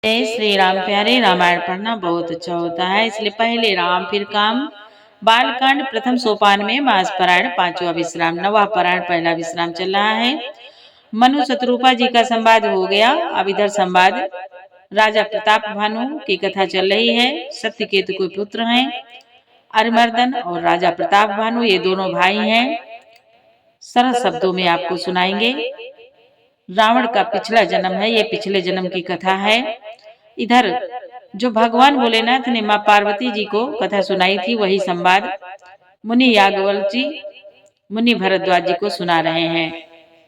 जय श्री राम। प्यारे, रामायण पढ़ना बहुत अच्छा होता है, इसलिए पहले राम फिर काम। बालकांड प्रथम सोपान में मास पारायण, पांचवा विश्राम, नवा पारायण, पहला विश्राम चल रहा है। मनु शत्रुपा जी का संवाद हो गया। अब इधर संवाद राजा प्रताप भानु की कथा चल रही है। सत्यकेतु के पुत्र हैं अरिमर्दन और राजा प्रताप भानु, ये दोनों भाई हैं। सरल शब्दों में आपको सुनाएंगे। रावण का पिछला जन्म है, ये पिछले जन्म की कथा है। इधर जो भगवान भोलेनाथ ने माँ पार्वती जी को कथा सुनाई थी, वही संवाद मुनि याज्ञवल्क्य जी, मुनि भरद्वाज जी को सुना रहे हैं।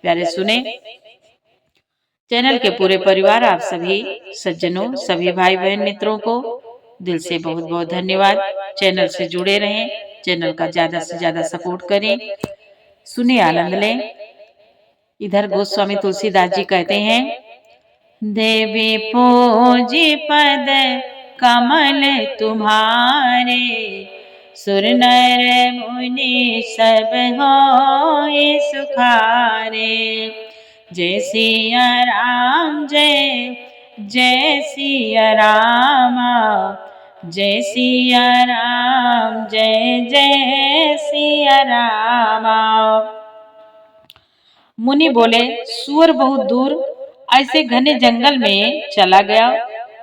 प्यारे सुने। चैनल के पूरे परिवार, आप सभी सज्जनों, सभी भाई बहन मित्रों को दिल से बहुत बहुत धन्यवाद। चैनल से जुड़े रहें, चैनल का ज्यादा से ज्यादा सपोर्ट करें, सुने, आनंद लें। इधर गोस्वामी तुलसीदास जी कहते हैं, देवी पूजी पद कमल तुम्हारे, सुर नर मुनि सब होए सुखारे। जय सिया राम, जय जय सिया रामा, जय सिया राम, जय जय सिया रामा। मुनि बोले, सूअर बहुत दूर ऐसे घने जंगल में चला गया,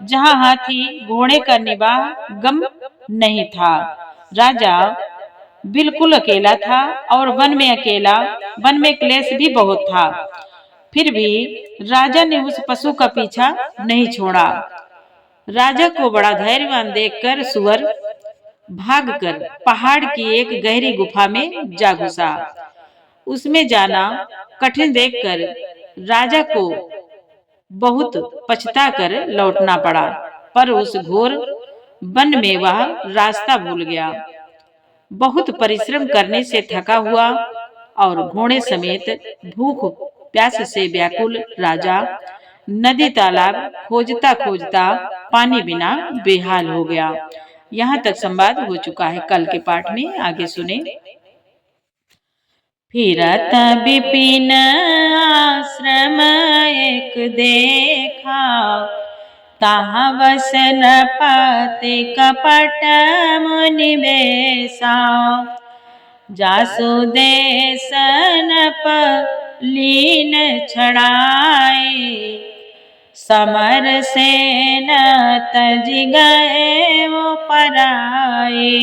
जहाँ हाथी घोड़े का निवाह गम नहीं था। राजा बिल्कुल अकेला था और वन में अकेला, वन में क्लेश भी बहुत था। फिर भी राजा ने उस पशु का पीछा नहीं छोड़ा। राजा को बड़ा धैर्यवान देखकर सूअर भागकर पहाड़ की एक गहरी गुफा में जा घुसा। उसमें जाना कठिन देखकर राजा को बहुत पछताकर लौटना पड़ा, पर उस घोर वन में वह रास्ता भूल गया। बहुत परिश्रम करने से थका हुआ और घोड़े समेत भूख प्यास से व्याकुल राजा नदी तालाब खोजता खोजता पानी बिना बेहाल हो गया। यहाँ तक संवाद हो चुका है। कल के पाठ में आगे सुने। फिरत विपिन आश्रम एक देखा, ताहाँ वसन पति कपट मुनि बेसा। जासु देश नप लीन छड़ाए, समर सेन तज गए वो पराए।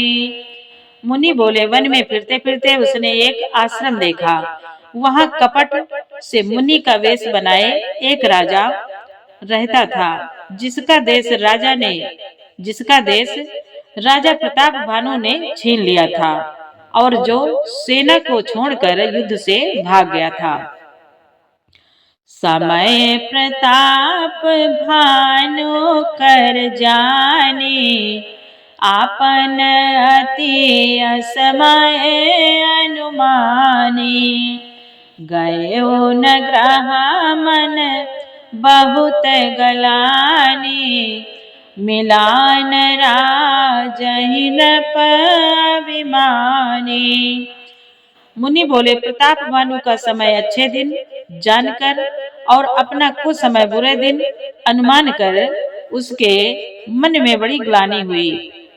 मुनि बोले, वन में फिरते फिरते उसने एक आश्रम देखा। वहाँ कपट से मुनि का वेश बनाए एक राजा रहता था, जिसका देश राजा प्रताप भानु ने छीन लिया था और जो सेना को छोड़कर युद्ध से भाग गया था। समय प्रताप भानु कर जाने, आपन अति असमय अनुमानी। गयो न ग्रह मन बहुत गलानी, मिलान राजहि नृप अभिमानी। मुनि बोले, प्रताप भानु का समय अच्छे दिन जानकर और अपना कुछ समय बुरे दिन अनुमान कर उसके मन में बड़ी ग्लानि हुई।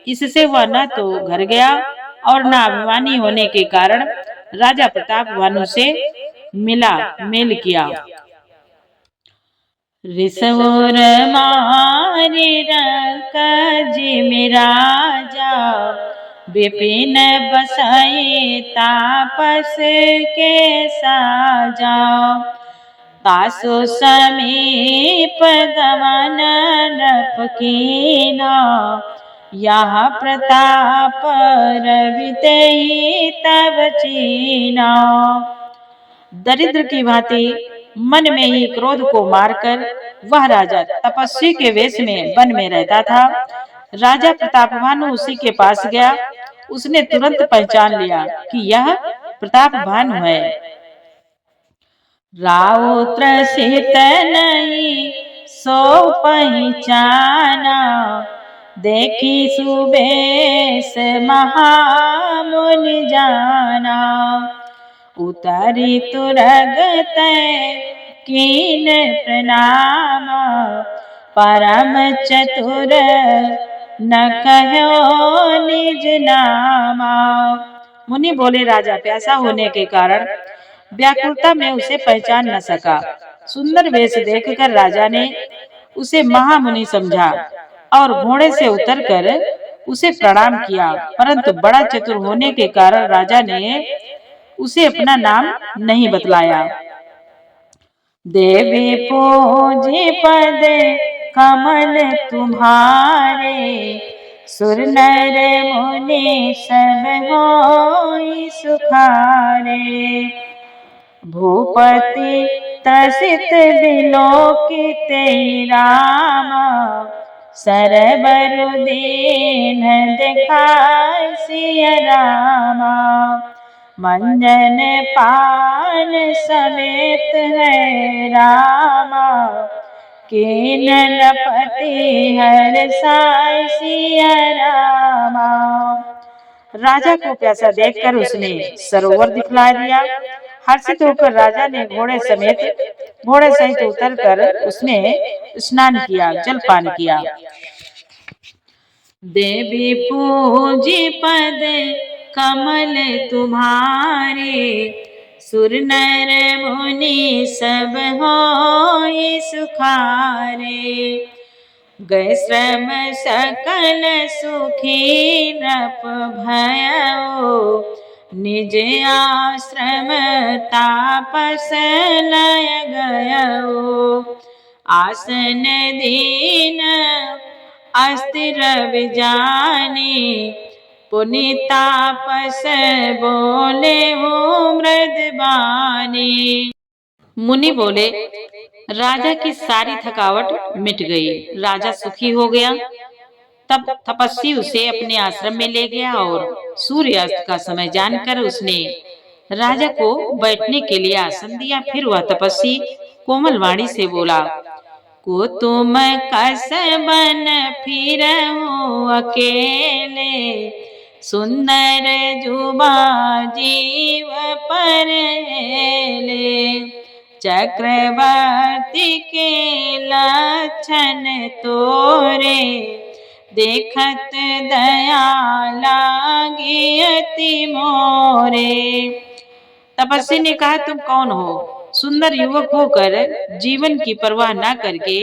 इससे वह न तो घर गया और न अभिमानी होने के कारण राजा प्रताप भानु से मेल किया। ऋषवर मारी राजा, विपिन बसाई तापस के साजा। तासु समीप गमन नृप कीना, यहाँ प्रताप रवितेहि तब चीना। दरिद्र की भांति मन में ही क्रोध को मारकर वह राजा तपस्वी के वेश में वन में रहता था। राजा प्रताप भानु उसी के पास गया। उसने तुरंत पहचान लिया कि यह प्रताप भानु है। राव त्रसित नहीं सो पहचाना, देखी सुबेश महामुनि जाना। उतरी तुरगत कीन प्रणाम, परम चतुर न कहो निज नामा। मुनि बोले, राजा प्यासा होने के कारण व्याकुलता में उसे पहचान न सका। सुंदर वेश देखकर राजा ने उसे महामुनि समझा और घोड़े से उतरकर उसे प्रणाम किया, परंतु बड़ा चतुर होने के कारण राजा ने उसे अपना नाम नहीं बतलाया। देवी पूजी पद कमल तुम्हारे, सुर नर मुनि सब होई सुखारे। भूपति त्रसित विलोकित रामा, सरबर दीन दिखाय सिया रामा। मंजन पान समेत है रामा, कीनन पति हर साय सिया रामा। राजा को प्यासा देखकर उसने सरोवर दिखला दिया। हर्षित होकर राजा ने घोड़े सहित उतरकर उसने स्नान किया, जलपान किया। देवी पूजी पद कमल तुम्हारे, सुर नर मुनि सब होई सुखारे। गए श्रम सकल सुखी नृप भयो, निज आश्रम तापस लय गयो। आसन दीन अस्थिर विजानी, पुनि तापस बोले हो मृदबानी। मुनि बोले, राजा की सारी थकावट मिट गई, राजा सुखी हो गया। तब तपस्वी उसे अपने आश्रम में ले गया और सूर्यास्त का समय जानकर उसने राजा को बैठने के लिए आसन दिया। फिर वह तपस्वी कोमल वाणी से बोला, को तुम कस बन फिरहु अकेले, सुंदर जुबा जीव पर हेले। चक्रवर्ती के लक्षण तोरे, देखत दया लागी अति मोरे। तपस्वी ने कहा, तुम कौन हो? सुंदर युवक होकर जीवन की परवाह न करके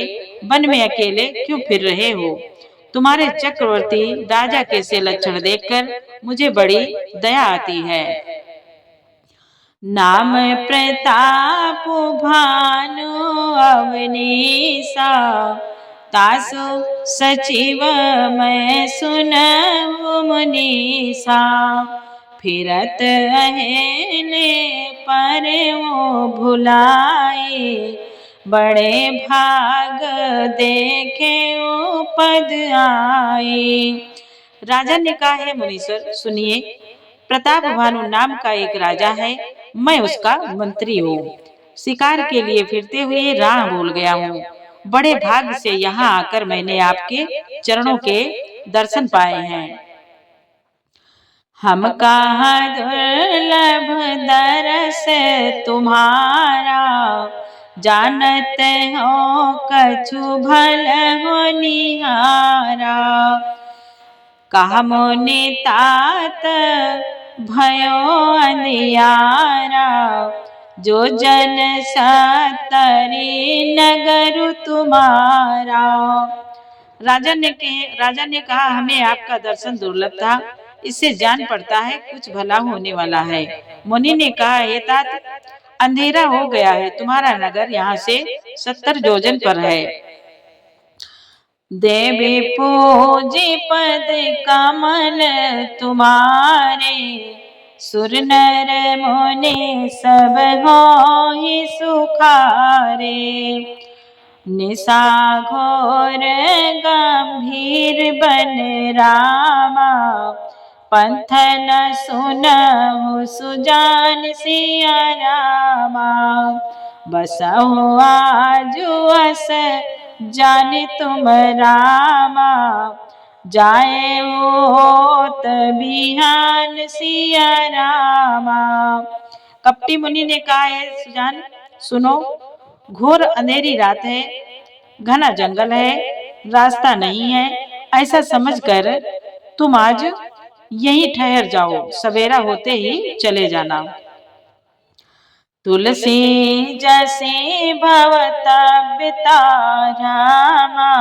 वन में अकेले क्यों फिर रहे हो? तुम्हारे चक्रवर्ती राजा के से लक्षण देखकर मुझे बड़ी दया आती है। नाम प्रताप भानु अवनीसा, तासु सचिव मैं सुनहु मुनीसा। फिरत अहेले पर वो भुलाए, बड़े भाग देखे वो पद आए। राजा ने कहा, है मुनीश्वर सुनिए, प्रताप भानु नाम का एक राजा है, मैं उसका मंत्री हूँ। शिकार के लिए फिरते हुए राह भूल गया हूँ। बड़े भाग्य से यहाँ आकर मैंने आपके चरणों के दर्शन पाए हैं। हम कहाँ दुर्लभ दरस तुम्हारा, जानत हो कछु भल होनिहारा। कहा मुनि तात भयो अंधियारा, जो जन सतरी नगर तुम्हारा। राजा ने कहा, हमें आपका दर्शन दुर्लभ था, इससे जान पड़ता है कुछ भला होने वाला है। मुनि ने कहा, हे तात, अंधेरा हो गया है, तुम्हारा नगर यहाँ से 70 योजन पर है। देवी पूजी पद कमल तुम्हारे, सुर नर मुनि सब होई सुखारे। निशा घोर गंभीर बन रामा, पंथ न सुनहु सुजान सिया रामा। बसहु आजु अस जाने तुम रामा, जाए होत बिहान सिया रामा। कपटी मुनि ने कहा, है सुजान सुनो, घोर अंधेरी रात है, घना जंगल है, रास्ता नहीं है, ऐसा समझकर तुम आज यहीं ठहर जाओ, सवेरा होते ही चले जाना। तुलसी जैसी भवतव्यता रामा,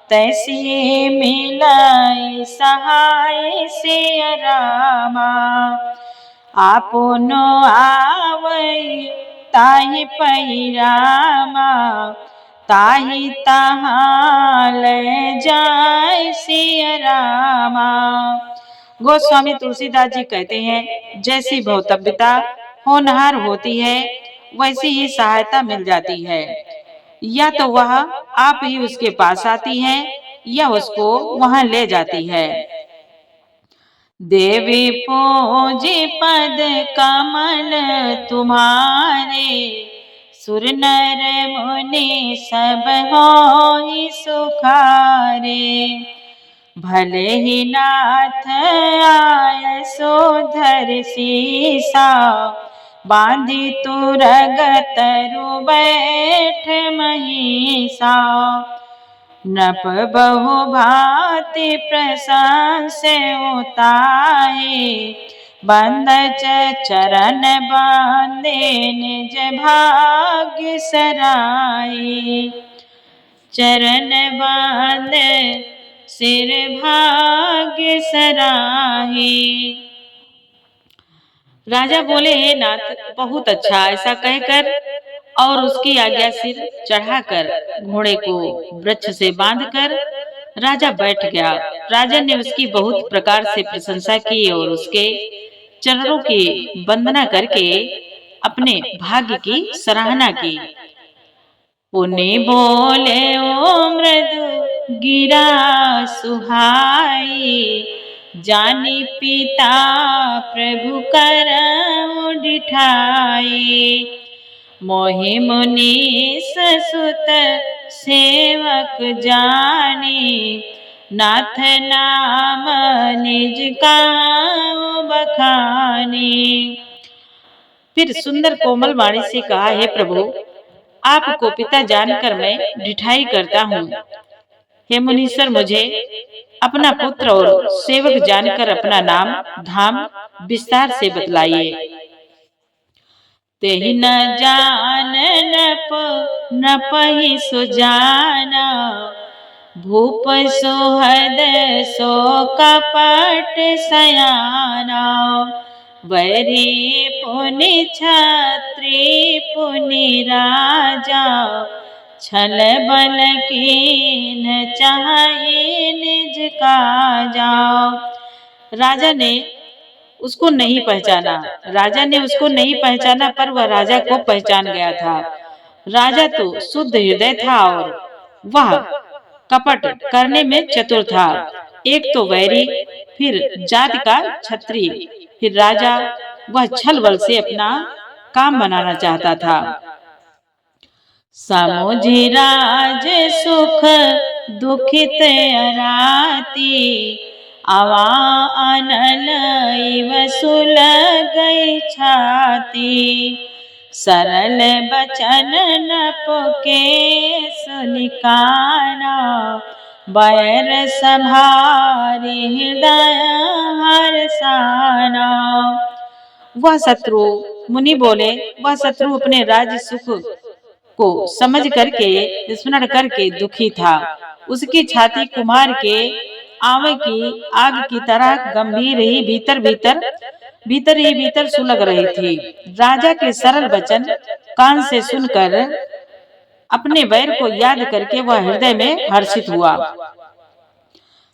तैसी मिलाई सहाय सिय रामा। आपुनो आवै ताहि पहिरामा, ताहि तहाँ ले जाय सिय रामा। गोस्वामी तुलसीदास जी कहते हैं, जैसी भौतव्यता होनहार होती है वैसी ही सहायता मिल जाती है। या तो वह आप ही उसके पास आती है या उसको वहां ले जाती है। देवी पूजी पद कमल तुम्हारे, सुर नर मुनि सब होई सुखारे। भले ही नाथ आय सोधर सीसा, बांधी तुरगत रु बैठ महिषा। नप बहु भांति प्रशंसे उताए, बंद चरण बांधे निज भाग्य सराए। चरण बांध सिर भाग्य सराहे। राजा बोले, हे नाथ बहुत अच्छा, ऐसा कहकर और उसकी आज्ञा सिर चढ़ाकर घोड़े को वृक्ष से बांधकर राजा बैठ गया। राजा ने उसकी बहुत प्रकार से प्रशंसा की और उसके चरणों की वंदना करके अपने भाग्य की सराहना की। पुनि बोले ओ मृदु गिरा सुहाई, जानी पिता प्रभु करम डिठाई। मोहि मुनीस सुत सेवक जानी, नाथ नाम निज काहू बखानी। फिर सुंदर कोमल वाणी से कहा, हे प्रभु आपको पिता जानकर मैं ढिठाई करता हूँ। हे मुनीश्वर मुझे अपना पुत्र और सेवक जानकर अपना नाम धाम विस्तार से बतलाइए। तेहि न जान नपहि सुजाना, भूप सुहद सो कपट सयाना। वैरी पुनि छत्री पुनि राजा, छल बल कीन चाहे निज काजा। राजा ने उसको नहीं पहचाना। राजा ने उसको नहीं पहचाना, पर वह राजा को पहचान गया था। राजा तो शुद्ध हृदय था और वह कपट करने में चतुर था। एक तो वैरी, फिर जाति का छत्री, फिर राजा। वह छल बल से अपना काम बनाना चाहता था। समुझी राज सुख दुखित अराती, आवा अनल इव सुलगई छाती। सरल बचन नप के सुनिकाना, बैर संभारी हृदय हर्षाना। वह शत्रु, मुनि बोले, वह शत्रु अपने राज्य सुख को समझ करके स्मरण करके दुखी था। उसकी छाती कुम्हार के आवे की आग की तरह गंभीर ही भीतर ही भीतर सुलग रही थी। राजा के सरल वचन कान से सुनकर अपने वैर को याद करके वह हृदय में हर्षित हुआ।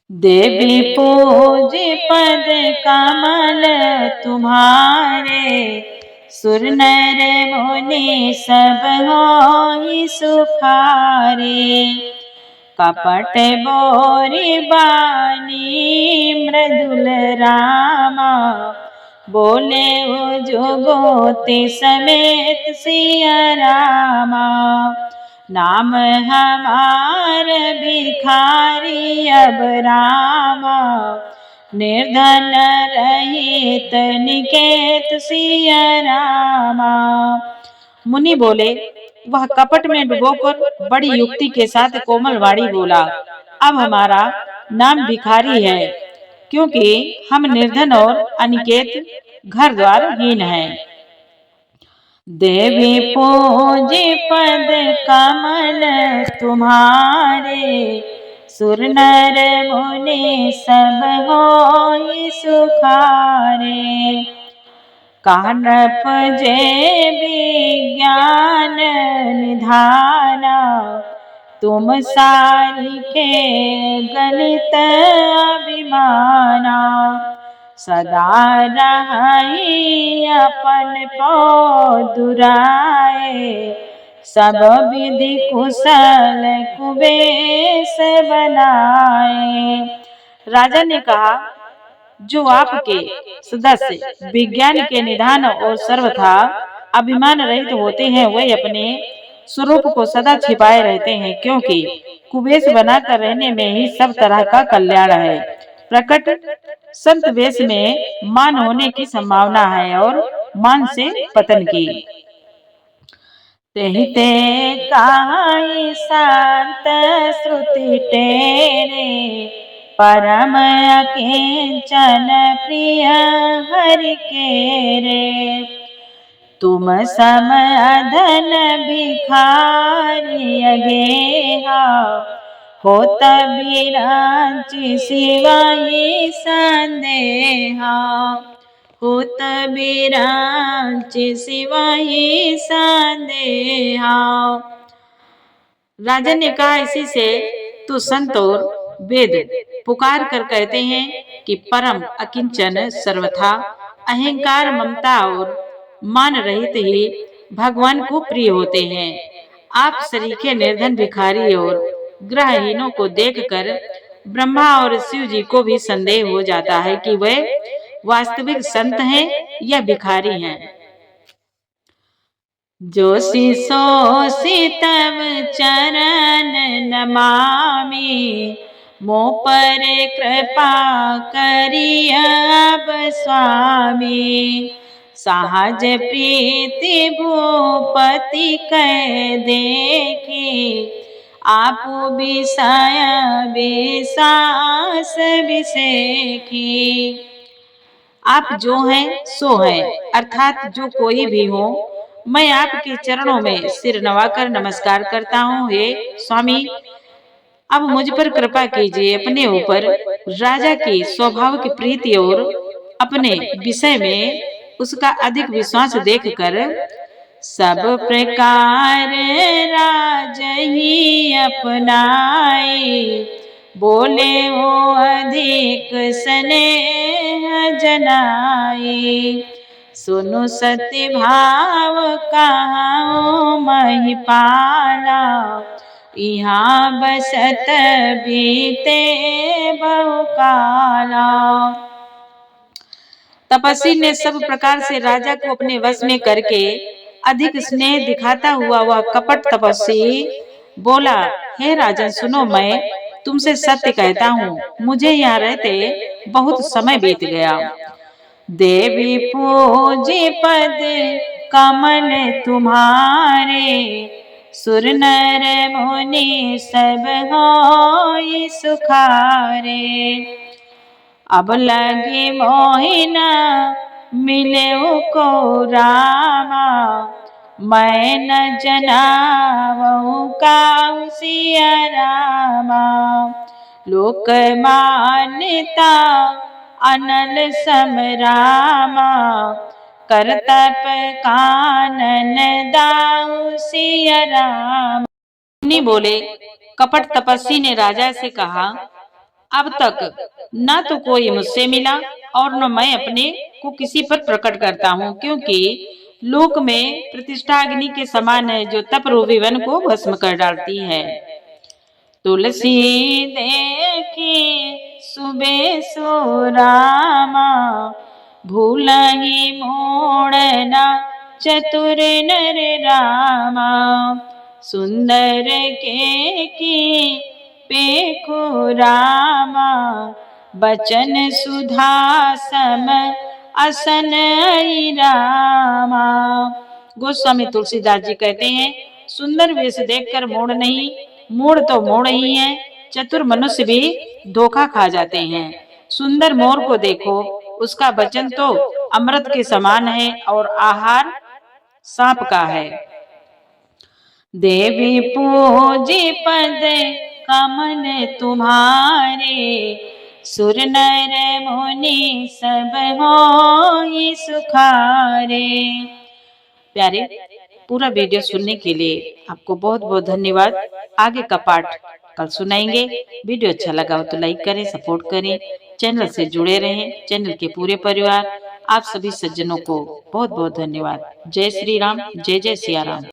देवी पूजे पद कमल तुम्हारे, सुर नर मुनि सब होई सुखारे। कपट बोरी बानी मृदुल रामा, बोले जुगोति समेत सिया रामा। नाम हमार भिखारी अब रामा, निर्धन रहित निकेत सिया रामा। मुनि बोले, वह कपट में डुबोकर बड़ी युक्ति के साथ कोमल वाणी बोला, अब हमारा नाम भिखारी है, क्योंकि हम निर्धन और अनिकेत घर द्वार हीन हैं। देवी पूजे पद कमल तुम्हारे, सुर नर मुनि सब होई सुखारे। कानप जे विज्ञान निधाना, तुम सारिखे गलित अभिमाना। सदा रही अपन पौ दुराए, सब विधि कुशल कुबेश बनाए। राजा ने कहा, जो आपके सदस्य विज्ञान के निधान और सर्वथा अभिमान रहित होते हैं, वे अपने स्वरूप को सदा छिपाए रहते हैं, क्योंकि कुबेश बनाकर रहने में ही सब तरह का कल्याण है। प्रकट संत वेश में मान होने की संभावना है और मान से पतन की। तेहिते काई शांत श्रुति टेरे, परम अकिंचन प्रिय हरि के रे। तुम सम अधन भिखारी अगेहा, होत बिरांचि सिवाई संदेहा। होत बिरांचि सिवाई संदेहा। राजा ने कहा, इसी से तो संत और वेद पुकार कर कहते हैं कि परम अकिंचन सर्वथा अहंकार ममता और मान रहित ही भगवान को प्रिय होते हैं। आप सरीखे निर्धन भिखारी और ग्रहहीनों को देखकर ब्रह्मा और शिव जी को भी संदेह हो जाता है कि वे वास्तविक संत हैं या भिखारी हैं। जो सोसी तव चरण नमामि, मोह पर कृपा करिय अब स्वामी। सहज प्रीति भूपति कह देखी, आप विषय विश्वास विसेखी। आप जो हैं सो हैं, अर्थात जो कोई भी हो, मैं आपके चरणों में सिर नवाकर नमस्कार करता हूँ। हे स्वामी, अब मुझ पर कृपा कीजिए। अपने ऊपर राजा की स्वाभाविक प्रीति और अपने विषय में उसका अधिक विश्वास देखकर सब प्रकार राज ही अपनाए, बोले वो अधिक स्नेह जनाए। सुनु सत्य भाव कहाँ महिपाला, यहाँ बसत बीते बहुकाला। तपस्वी ने सब प्रकार से राजा को अपने वश में करके अधिक स्नेह दिखाता हुआ वह कपट तपस्वी बोला, हे राजन सुनो, मैं तुमसे सत्य कहता हूँ, मुझे यहाँ रहते बहुत समय बीत गया। देवी पूजे पद कमल तुम्हारे, सुर नर मुनि सब होई सुखारे। अब लगे मोहिना मिले को रामा, मैं न जनावूं काहू सिया रामा। लोक मान्यता अनल समरामा, करतप कानन दाऊ सिया रामा। मुनि बोले, कपट तपस्वी ने राजा से कहा, अब तक न तो कोई मुझसे मिला और न मैं अपने को किसी पर प्रकट करता हूँ, क्योंकि लोक में प्रतिष्ठा अग्नि के समान है, जो तप रूपी वन को भस्म कर डालती है। तुलसी देखी सुबे सुरामा, भूलहि मोड़ना चतुर नर रामा। सुंदर के की पेखो रामा, बचन सुधा सम असन रामा। गोस्वामी तुलसीदास जी कहते हैं, सुंदर वेश देखकर मूढ़ नहीं, मूढ़ तो मूढ़ ही है। चतुर मनुष्य भी धोखा खा जाते हैं। सुंदर मोर को देखो, उसका वचन तो अमृत के समान है और आहार सांप का है। देवी पूजी पद कमन तुम्हारे, सुर नर मुनि सब होई सुखारे। प्यारे, पूरा वीडियो सुनने के लिए आपको बहुत बहुत धन्यवाद। आगे का पार्ट कल सुनाएंगे। वीडियो अच्छा लगा हो तो लाइक करें, सपोर्ट करें, चैनल से जुड़े रहें। चैनल के पूरे परिवार, आप सभी सज्जनों को बहुत बहुत धन्यवाद। जय श्री राम, जय जय सिया राम।